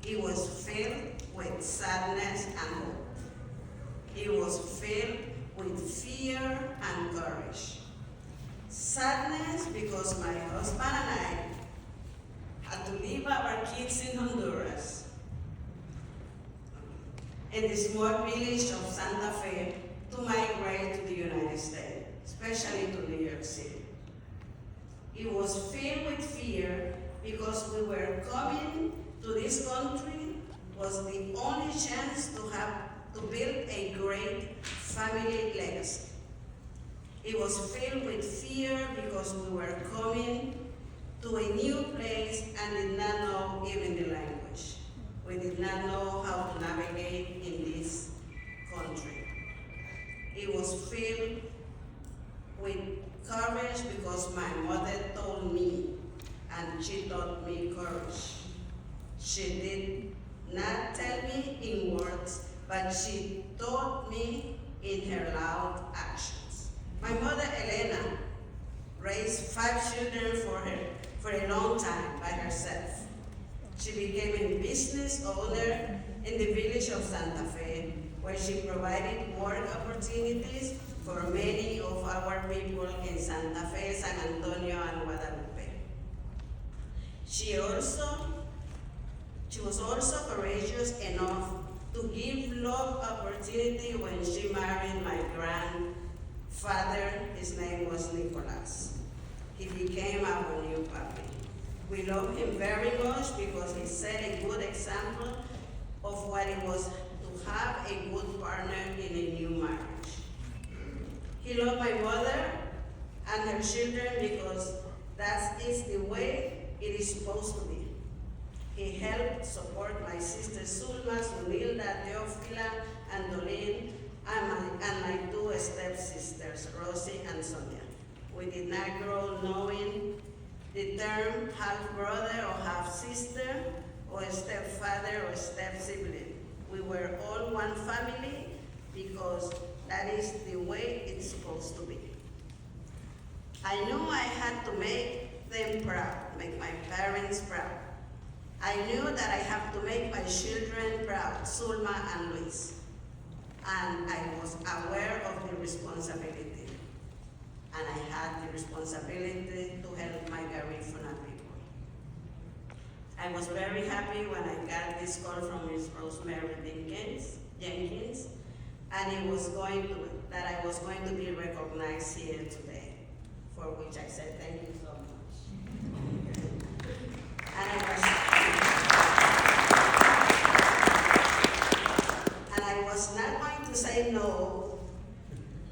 It was filled with sadness and hope. It was filled with fear and courage. Sadness because my husband and I had to leave our kids in Honduras, in the small village of Santa Fe, to migrate to the United States, especially to New York City. It was filled with fear because we were coming to this country was the only chance to build a great family legacy. It was filled with fear because we were coming to a new place and did not know even the language. We did not know how to navigate in this country. It was filled with courage because my mother told me, and she taught me courage. She did not tell me in words, but she taught me in her loud actions. My mother, Elena, raised 5 children for a long time by herself. She became a business owner in the village of Santa Fe, where she provided work opportunities for many of our people in Santa Fe, San Antonio, and Guadalupe. She was also courageous enough to give love opportunity when she married my grandfather. His name was Nicholas. He became our new puppy. We love him very much because he set a good example of what it was to have a good partner in a new marriage. He loved my mother and her children because that is the way it is supposed to be. He helped support my sisters Zulma, Sunilda, Teofila, and Dolin, and my 2 stepsisters, Rosie and Sonia. We did not grow knowing the term half-brother or half-sister, or stepfather or step-sibling. We were all one family because that is the way it's supposed to be. I knew I had to make them proud, make my parents proud. I knew that I have to make my children proud, Zulma and Luis. And I was aware of the responsibility. And I had the responsibility to help my Garifuna people. I was very happy when I got this call from Ms. Rosemary Jenkins, and I was going to be recognized here today, for which I said thank you so much. And I was not going to say no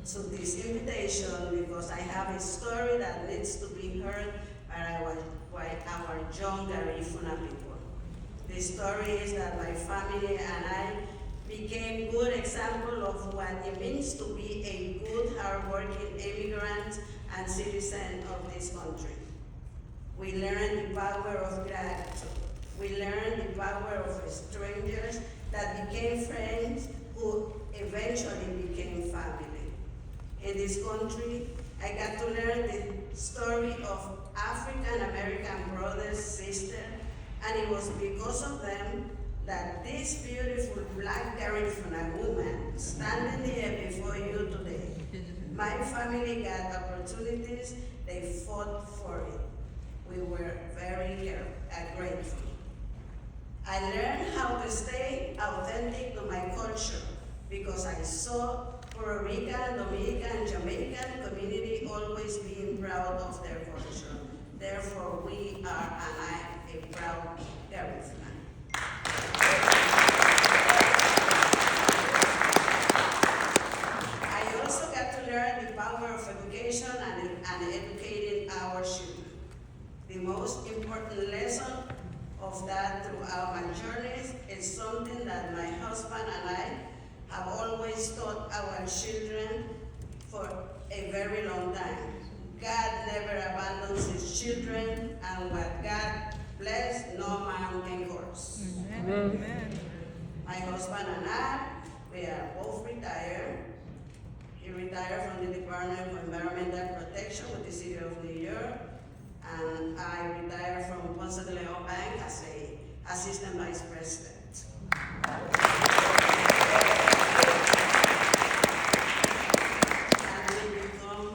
to this invitation because I have a story that needs to be heard by our young Garifuna people. The story is that my family and I became good example of what it means to be a good, hardworking immigrant and citizen of this country. We learned the power of gratitude. We learned the power of strangers that became friends who eventually became family. In this country, I got to learn the story of African American brothers, sisters, and it was because of them that this beautiful Black Garifuna woman standing here before you today, my family got opportunities, they fought for it. We were very grateful. I learned how to stay authentic to my culture because I saw Puerto Rican, Dominican, Jamaican community always being proud of their culture. Therefore, we are, and I am a proud Garifuna. I also got to learn the power of education and educating our children. The most important lesson of that throughout my journeys is something that my husband and I have always taught our children for a very long time. God never abandons his children, and what God bless, no man can curse. Amen. My husband and I, we are both retired. He retired from the Department of Environmental Protection with the City of New York, and I retired from Ponce de Leon Bank as a Assistant Vice President. And will become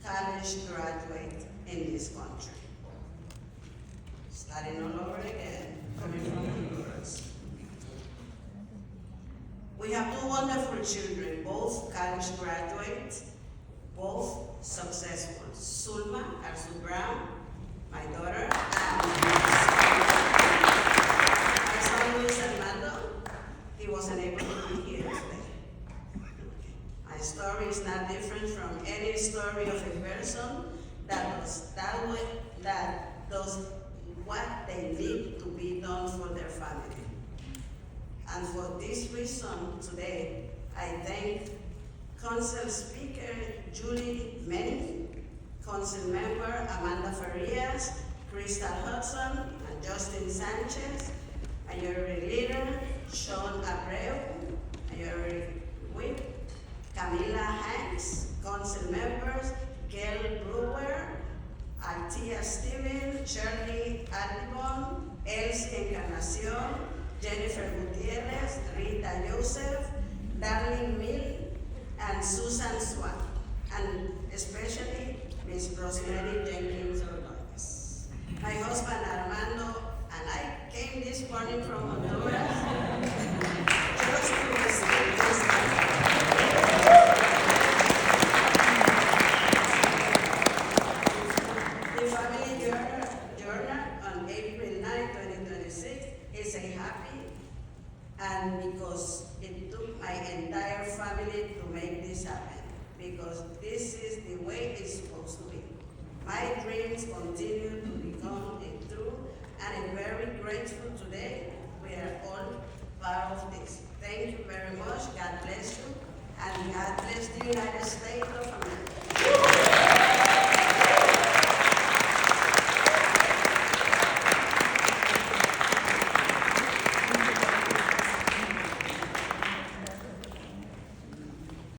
college graduate in this country. Starting all over again, coming from Honduras. We have two wonderful children, both college graduates, both successful. Sulma Arzu Brown, my daughter, and my son Luis Armando. He wasn't able to be here today. My story is not different from any story of a person that does what they need to be done for their family. And for this reason, today, I thank Council Speaker Julie Menin, Council Member Amanda Farías, Crystal Hudson, and Justin Sanchez, and your leader, Sean Abreu, and your whip, Camila Hanks, Council Members, Gail Brewer, Altia Steven, Shirley Adibon, Els Encarnacion, Jennifer Gutierrez, Rita Joseph, Darling Mill, and Susan Swan, and especially Ms. Rosemary Jenkins Ordonez. My husband Armando and I came this morning from Honduras just to receive this. The family journal on April 9, 2026 is a happy, and because it took my entire family to make this happen, because this is the way it's supposed to be. My dreams continue to become a true, and I'm very grateful today. We are all part of this. Thank you very much. God bless you, and God bless the United States of America.